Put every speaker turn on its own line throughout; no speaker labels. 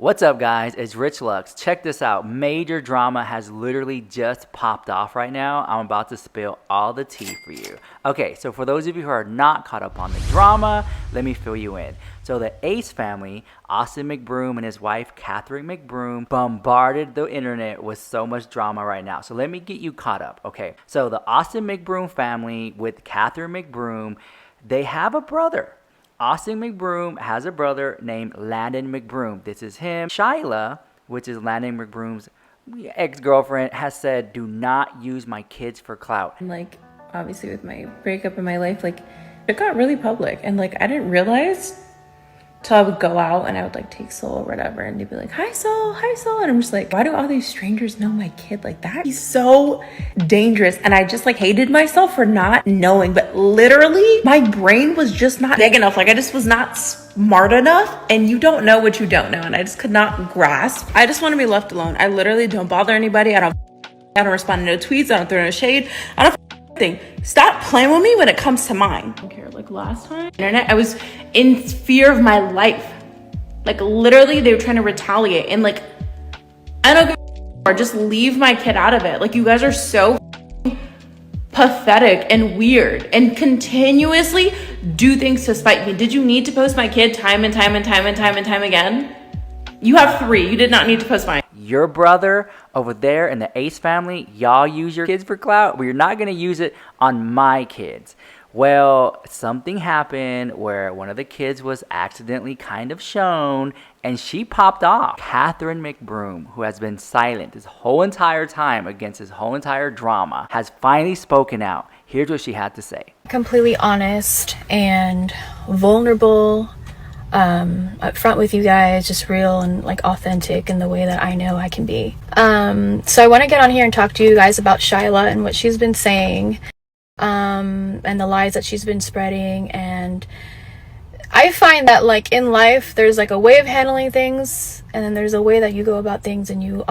What's up, guys? It's Rich Lux. Check this out. Major drama has literally just popped off right now. I'm about to spill all the tea for you. Okay, so for those of you who are not caught up on the drama, let me fill you in. So the Ace family, Austin Mcbroom and his wife, Catherine Mcbroom, bombarded the internet with so much drama right now. So let me get you caught up, okay? So the Austin Mcbroom family with Catherine Mcbroom, they have a brother. Austin Mcbroom has a brother named Landon Mcbroom. This is him. Shyla, which is Landon Mcbroom's ex-girlfriend, has said, do not use my kids for clout.
Like, obviously with my breakup in my life, like, it got really public. And, like, I didn't realize till I would go out and I would, like, take Soul or whatever. And they'd be like, hi, Soul, hi, Soul. And I'm just like, why do all these strangers know my kid like that? He's so dangerous. And I just, like, hated myself for not knowing. But literally, my brain was just not big enough. Like, I just was not smart enough. And you don't know what you don't know. And I just could not grasp. I just want to be left alone. I literally don't bother anybody. I don't respond to no tweets. I don't throw no shade. I don't thing. Stop playing with me when it comes to mine. I don't care. Like last time, internet, I was in fear of my life. Like literally, they were trying to retaliate, and like, I don't give or just leave my kid out of it. Like you guys are so pathetic and weird, and continuously do things to spite me. Did you need to post my kid time and time and time and time and time again? You have 3. You did not need to post mine.
Your brother over there in the Ace family, y'all use your kids for clout, but you're not going to use it on my kids. Well, something happened where one of the kids was accidentally kind of shown, and she popped off. Catherine Mcbroom, who has been silent this whole entire time against this whole entire drama, has finally spoken out. Here's what she had to say.
Completely honest and vulnerable, up front with you guys, just real and like authentic in the way that I know I can be. So I want to get on here and talk to you guys about Shyla and what she's been saying, and the lies that she's been spreading. And I find that like in life, there's like a way of handling things, and then there's a way that you go about things, and you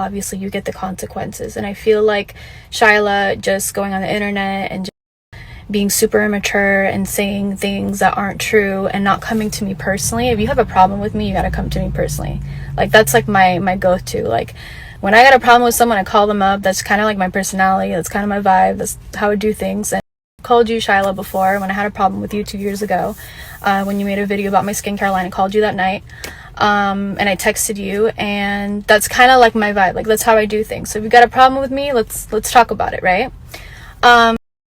get the consequences. And I feel like Shyla just going on the internet and being super immature and saying things that aren't true and not coming to me personally. If you have a problem with me, you gotta come to me personally. Like that's like my go-to. Like when I got a problem with someone, I call them up. That's kind of like my personality. That's kind of my vibe. That's how I do things. And I called you, Shyla, before when I had a problem with you 2 years ago, when you made a video about my skincare line. I called you that night, and I texted you, and that's kind of like my vibe. Like that's how I do things. So if you got a problem with me, let's talk about it, right?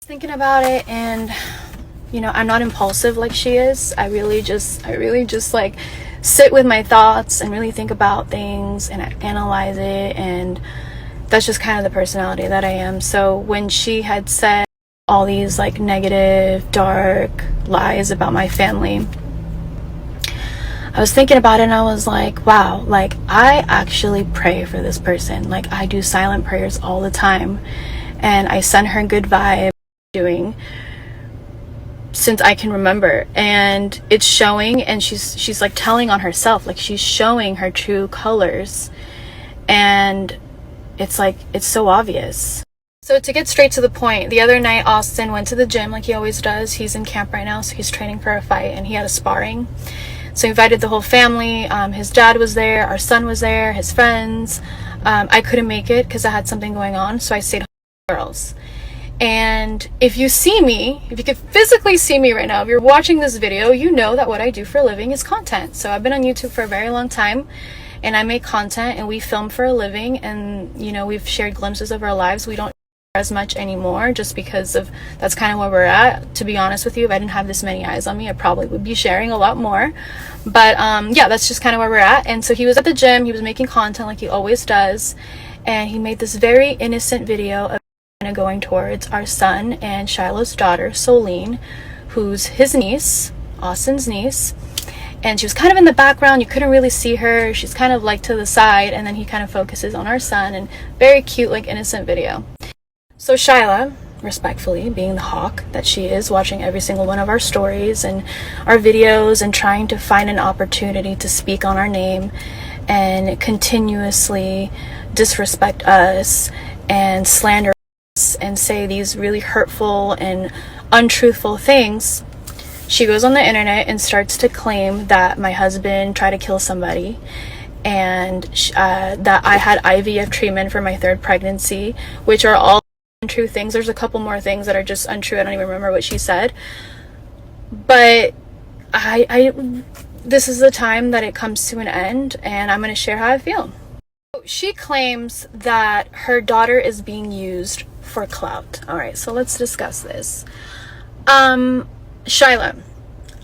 Thinking about it, and you know, I'm not impulsive like she is. I really just like sit with my thoughts and really think about things and analyze it, and that's just kind of the personality that I am. So when she had said all these like negative, dark lies about my family, I was thinking about it, and I was like, wow, like I actually pray for this person. Like I do silent prayers all the time, and I send her good vibes doing since I can remember, and it's showing. And she's like telling on herself, like she's showing her true colors, and it's like it's so obvious. So to get straight to the point, the other night Austin went to the gym like he always does. He's in camp right now, so he's training for a fight, and he had a sparring. So he invited the whole family. His dad was there, our son was there, his friends. I couldn't make it because I had something going on, so I stayed home with the girls. And if you see me, if you could physically see me right now, if you're watching this video, you know that what I do for a living is content. So I've been on YouTube for a very long time, and I make content, and we film for a living, and you know, we've shared glimpses of our lives. We don't share as much anymore just because of that's kind of where we're at. To be honest with you, if I didn't have this many eyes on me, I probably would be sharing a lot more. But yeah, that's just kind of where we're at. And so he was at the gym, he was making content like he always does, and he made this very innocent video of going towards our son and Shyla's daughter, Soline, who's his niece, Austin's niece. And she was kind of in the background. You couldn't really see her. She's kind of like to the side, and then he kind of focuses on our son, and very cute, like innocent video. So Shyla, respectfully, being the hawk that she is, watching every single one of our stories and our videos and trying to find an opportunity to speak on our name and continuously disrespect us and slander and say these really hurtful and untruthful things, she goes on the internet and starts to claim that my husband tried to kill somebody, and that I had IVF treatment for my third pregnancy, which are all untrue things. There's a couple more things that are just untrue. I don't even remember what she said. But this is the time that it comes to an end, and I'm going to share how I feel. She claims that her daughter is being used for clout. All right, so let's discuss this. Shyla,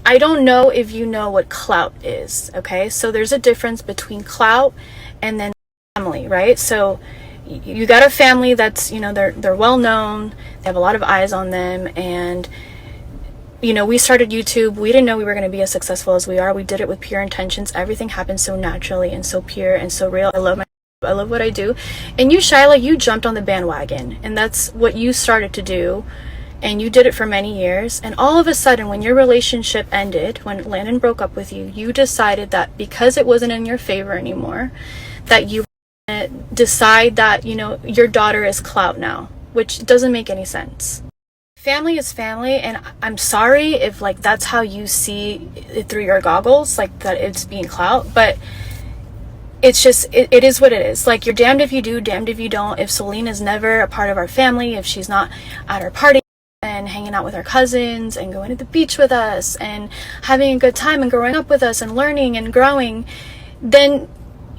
I don't know if you know what clout is, okay? So there's a difference between clout and then family, right? So you got a family that's, you know, they're well known, they have a lot of eyes on them, and you know, we started YouTube. We didn't know we were going to be as successful as we are. We did it with pure intentions. Everything happened so naturally and so pure and so real. I love what I do. And you, Shyla, you jumped on the bandwagon, and that's what you started to do. And you did it for many years. And all of a sudden, when your relationship ended, when Landon broke up with you, you decided that because it wasn't in your favor anymore, that you decide that, you know, your daughter is clout now, which doesn't make any sense. Family is family, and I'm sorry if like that's how you see it through your goggles, like that it's being clout, but it's just it is what it is. Like, you're damned if you do, damned if you don't. If Celine is never a part of our family, if she's not at our party and hanging out with our cousins and going to the beach with us and having a good time and growing up with us and learning and growing, then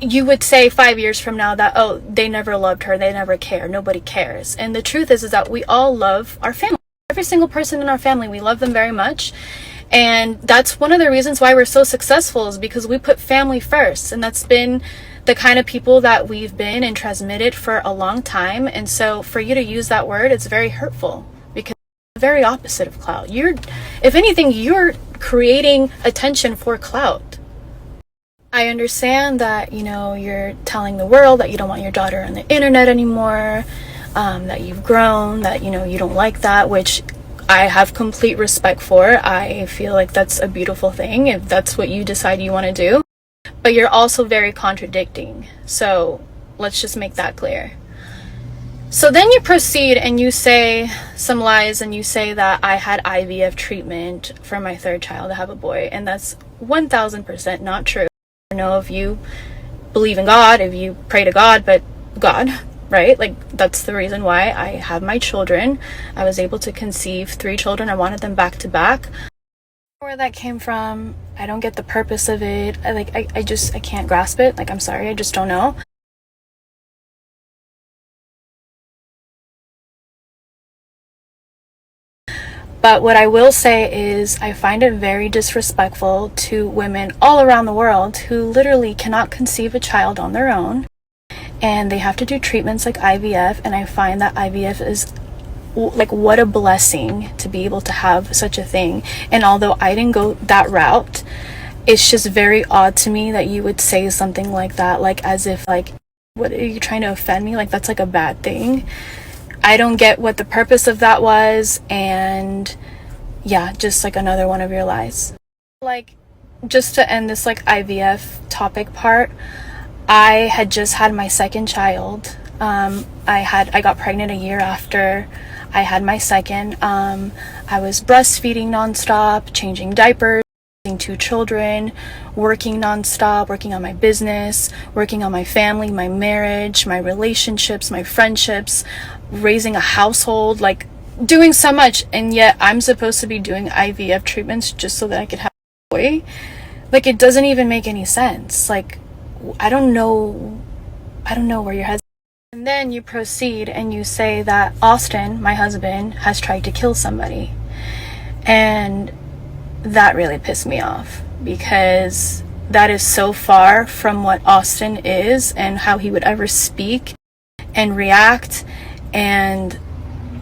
you would say 5 years from now that, oh, they never loved her, they never care, nobody cares. And the truth is that we all love our family. Every single person in our family, we love them very much. And that's one of the reasons why we're so successful, is because we put family first. And that's been the kind of people that we've been and transmitted for a long time. And so for you to use that word, it's very hurtful, because it's the very opposite of clout. If anything, you're creating attention for clout. I understand that, you know, you're telling the world that you don't want your daughter on the internet anymore, that you've grown, that, you know, you don't like that, which I have complete respect for. I feel like that's a beautiful thing if that's what you decide you want to do. But you're also very contradicting. So let's just make that clear. So then you proceed and you say some lies, and you say that I had IVF treatment for my third child to have a boy. And that's 1000% not true. I don't know if you believe in God, if you pray to God, but God, right? Like, that's the reason why I have my children. I was able to conceive 3 children. I wanted them back to back. Where that came from, I don't get the purpose of it. I can't grasp it. Like, I'm sorry, I just don't know. But what I will say is I find it very disrespectful to women all around the world who literally cannot conceive a child on their own, and they have to do treatments like IVF. And I find that IVF is like, what a blessing to be able to have such a thing. And although I didn't go that route, it's just very odd to me that you would say something like that, like as if, like, what, are you trying to offend me? Like, that's like a bad thing. I don't get what the purpose of that was. And yeah, just like another one of your lies. Like, just to end this like IVF topic part, I had just had my second child. I got pregnant a year after I had my second. I was breastfeeding nonstop, changing diapers, raising 2 children, working nonstop, working on my business, working on my family, my marriage, my relationships, my friendships, raising a household, like doing so much. And yet I'm supposed to be doing IVF treatments just so that I could have a boy. Like, it doesn't even make any sense. Like, I don't know where your head's. And then you proceed and you say that Austin, my husband, has tried to kill somebody. And that really pissed me off, because that is so far from what Austin is and how he would ever speak and react. And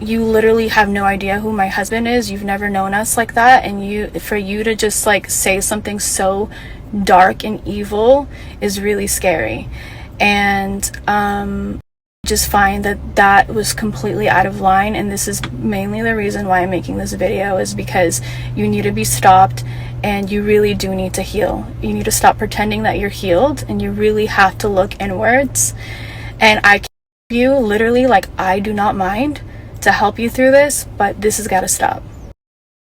you literally have no idea who my husband is. You've never known us like that. And for you to just like say something so dark and evil is really scary. And just find that was completely out of line. And this is mainly the reason why I'm making this video, is because you need to be stopped, and you really do need to heal. You need to stop pretending that you're healed, and you really have to look inwards. And I can help you, literally, like, I do not mind to help you through this, but this has got to stop.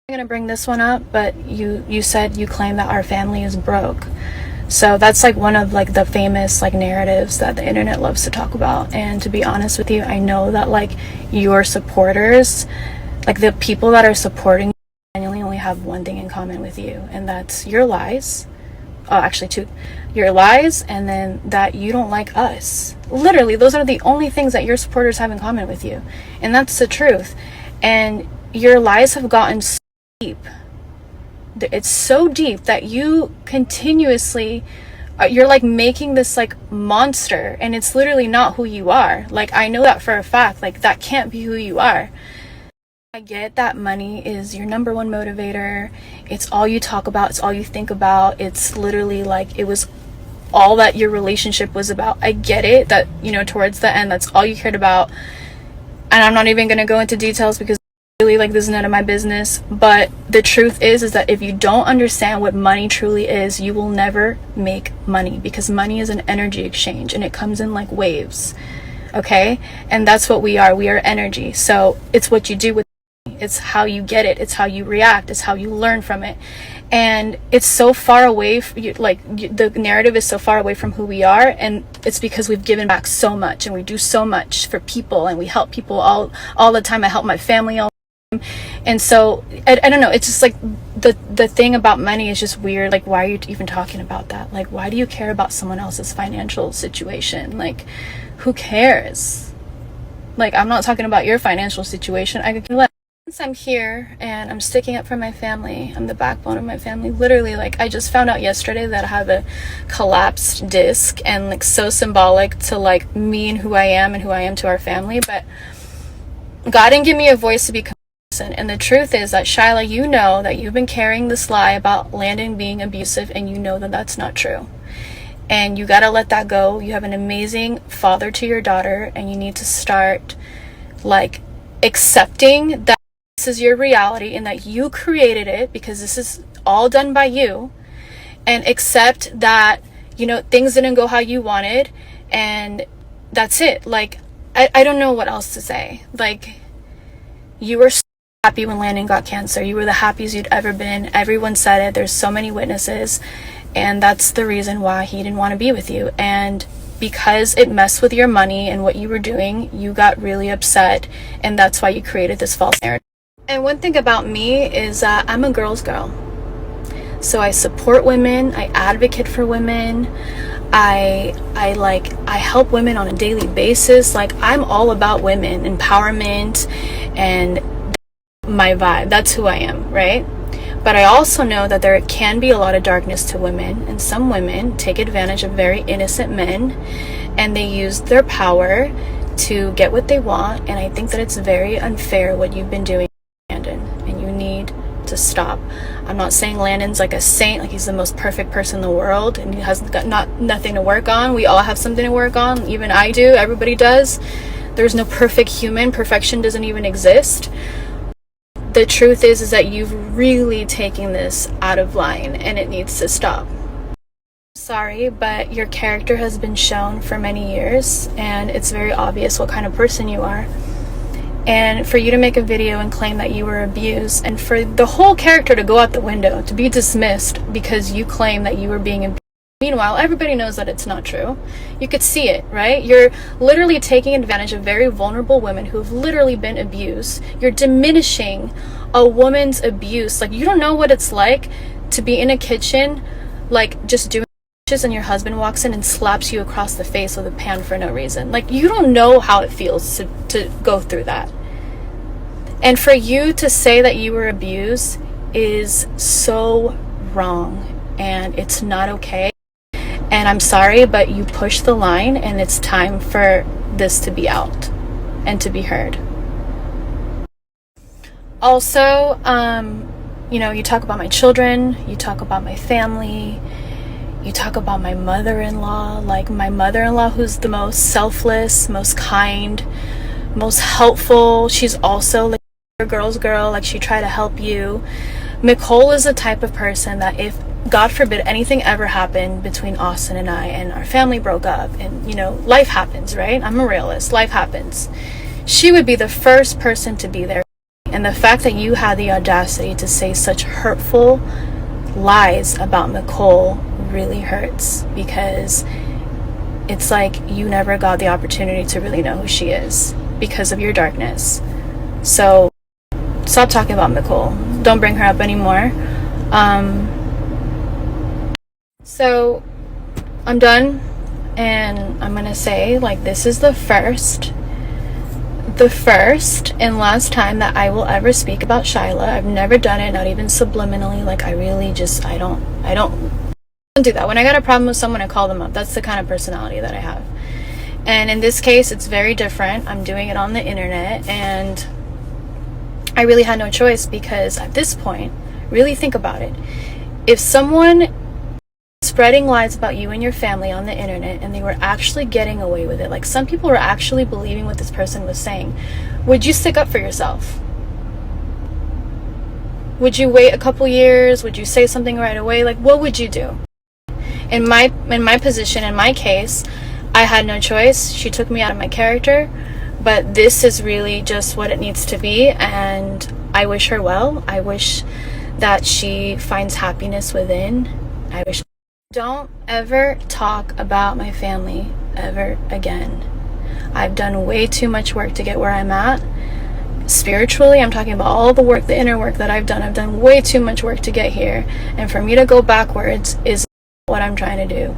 I'm gonna bring this one up, but you said you claim that our family is broke. So that's like one of like the famous like narratives that the internet loves to talk about. And to be honest with you, I know that like your supporters, like the people that are supporting you, genuinely only have one thing in common with you, and that's your lies. Oh, actually two. Your lies, and then that you don't like us. Literally, those are the only things that your supporters have in common with you. And that's the truth. And your lies have gotten so deep. It's so deep that you continuously, you're like making this like monster, and it's literally not who you are. Like, I know that for a fact. Like, that can't be who you are. I get that money is your number one motivator. It's all you talk about. It's all you think about. It's literally like it was all that your relationship was about. I get it that, you know, towards the end, that's all you cared about. And I'm not even going to go into details because really, like, this is none of my business. But the truth is that if you don't understand what money truly is, you will never make money, because money is an energy exchange and it comes in like waves. Okay? And that's what we are. We are energy. So it's what you do with money. It's how you get it. It's how you react. It's how you learn from it. And it's so far away, the narrative is so far away from who we are, and it's because we've given back so much, and we do so much for people, and we help people all the time. I help my family all the time. And so I don't know, it's just like the thing about money is just weird. Like, why are you even talking about that? Like, why do you care about someone else's financial situation? Like, who cares? Like, I'm not talking about your financial situation. I could care less. Since I'm here and I'm sticking up for my family, I'm the backbone of my family. Literally, like, I just found out yesterday that I have a collapsed disc, and like so symbolic to like me and who I am to our family. But God didn't give me a voice to be consistent. And the truth is that, Shyla, you know that you've been carrying this lie about Landon being abusive, and you know that that's not true. And you gotta let that go. You have an amazing father to your daughter, and you need to start like accepting that this is your reality and that you created it, because this is all done by you. And accept that, you know, things didn't go how you wanted, and that's it. Like, I don't know what else to say. Like, you were so happy when Landon got cancer. You were the happiest you'd ever been. Everyone said it. There's so many witnesses, and that's the reason why he didn't want to be with you. And because it messed with your money and what you were doing, you got really upset, and that's why you created this false narrative. And one thing about me is that I'm a girl's girl. So I support women, I advocate for women, I help women on a daily basis. Like, I'm all about women empowerment, and my vibe. That's who I am, right? But I also know that there can be a lot of darkness to women, and some women take advantage of very innocent men, and they use their power to get what they want. And I think that it's very unfair what you've been doing, Landon, and you need to stop. I'm not saying Landon's like a saint, like he's the most perfect person in the world and he has got nothing to work on. We all have something to work on. Even I do. Everybody does. There's no perfect human. Perfection doesn't even exist. The truth is that you've really taken this out of line, and it needs to stop. Sorry, but your character has been shown for many years, and it's very obvious what kind of person you are. And for you to make a video and claim that you were abused, and for the whole character to go out the window, to be dismissed because you claim that you were being abused. Meanwhile, everybody knows that it's not true. You could see it, right? You're literally taking advantage of very vulnerable women who have literally been abused. You're diminishing a woman's abuse. Like, you don't know what it's like to be in a kitchen, like, just doing dishes, and your husband walks in and slaps you across the face with a pan for no reason. Like, you don't know how it feels to go through that. And for you to say that you were abused is so wrong, and it's not okay. And I'm sorry, but you pushed the line, and it's time for this to be out and to be heard. Also, you know, you talk about my children, you talk about my family, you talk about my mother-in-law, like my mother-in-law, who's the most selfless, most kind, most helpful. She's also like a girl's girl, like she tried to help you. Nicole is the type of person that if, God forbid, anything ever happened between Austin and I, and our family broke up, and, you know, life happens, right? I'm a realist. Life happens. She would be the first person to be there. And the fact that you had the audacity to say such hurtful, lies about Nicole really hurts, because it's like you never got the opportunity to really know who she is because of your darkness. So stop talking about Nicole. Don't bring her up anymore. So I'm done, and I'm gonna say, like, this is the first and last time that I will ever speak about Shyla. I've never done it, not even subliminally. Like, I really just, I don't do that. When I got a problem with someone, I call them up. That's the kind of personality that I have. And in this case, it's very different. I'm doing it on the internet, and I really had no choice, because at this point, really think about it. If someone spreading lies about you and your family on the internet, and they were actually getting away with it, like some people were actually believing what this person was saying, would you stick up for yourself? Would you wait a couple years? Would you say something right away? Like, what would you do? In my position, in my case, I had no choice. She took me out of my character, but this is really just what it needs to be, and I wish her well. I wish that she finds happiness within. I wish. Don't ever talk about my family ever again. I've done way too much work to get where I'm at. Spiritually, I'm talking about all the work, the inner work that I've done. I've done way too much work to get here. And for me to go backwards is what I'm trying to do.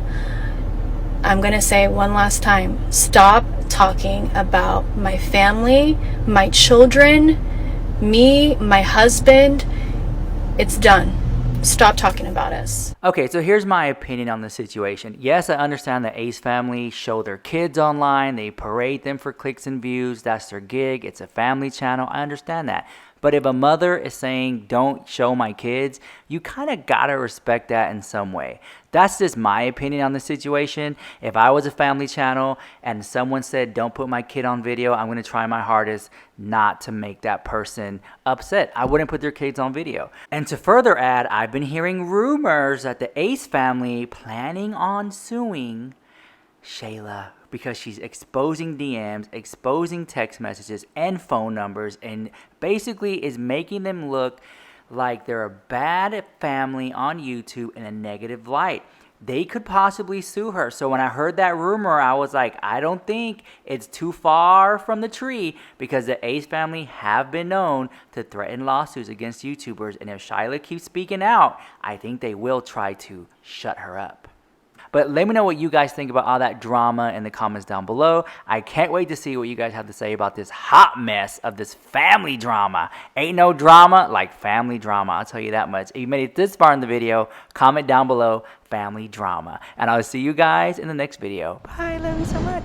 I'm going to say one last time, stop talking about my family, my children, me, my husband. It's done. Stop talking about us.
Okay, so here's my opinion on the situation. Yes, I understand the Ace family show their kids online. They parade them for clicks and views. That's their gig. It's a family channel. I understand that. But if a mother is saying, don't show my kids, you kind of got to respect that in some way. That's just my opinion on the situation. If I was a family channel and someone said, don't put my kid on video, I'm going to try my hardest not to make that person upset. I wouldn't put their kids on video. And to further add, I've been hearing rumors that the Ace family planning on suing Shyla because she's exposing DMs, exposing text messages and phone numbers, and basically is making them look like they're a bad family on YouTube in a negative light. They could possibly sue her. So when I heard that rumor, I was like, I don't think it's too far from the tree, because the Ace family have been known to threaten lawsuits against YouTubers. And if Shyla keeps speaking out, I think they will try to shut her up. But let me know what you guys think about all that drama in the comments down below. I can't wait to see what you guys have to say about this hot mess of this family drama. Ain't no drama like family drama, I'll tell you that much. If you made it this far in the video, comment down below family drama. And I'll see you guys in the next video. Bye, love you so much.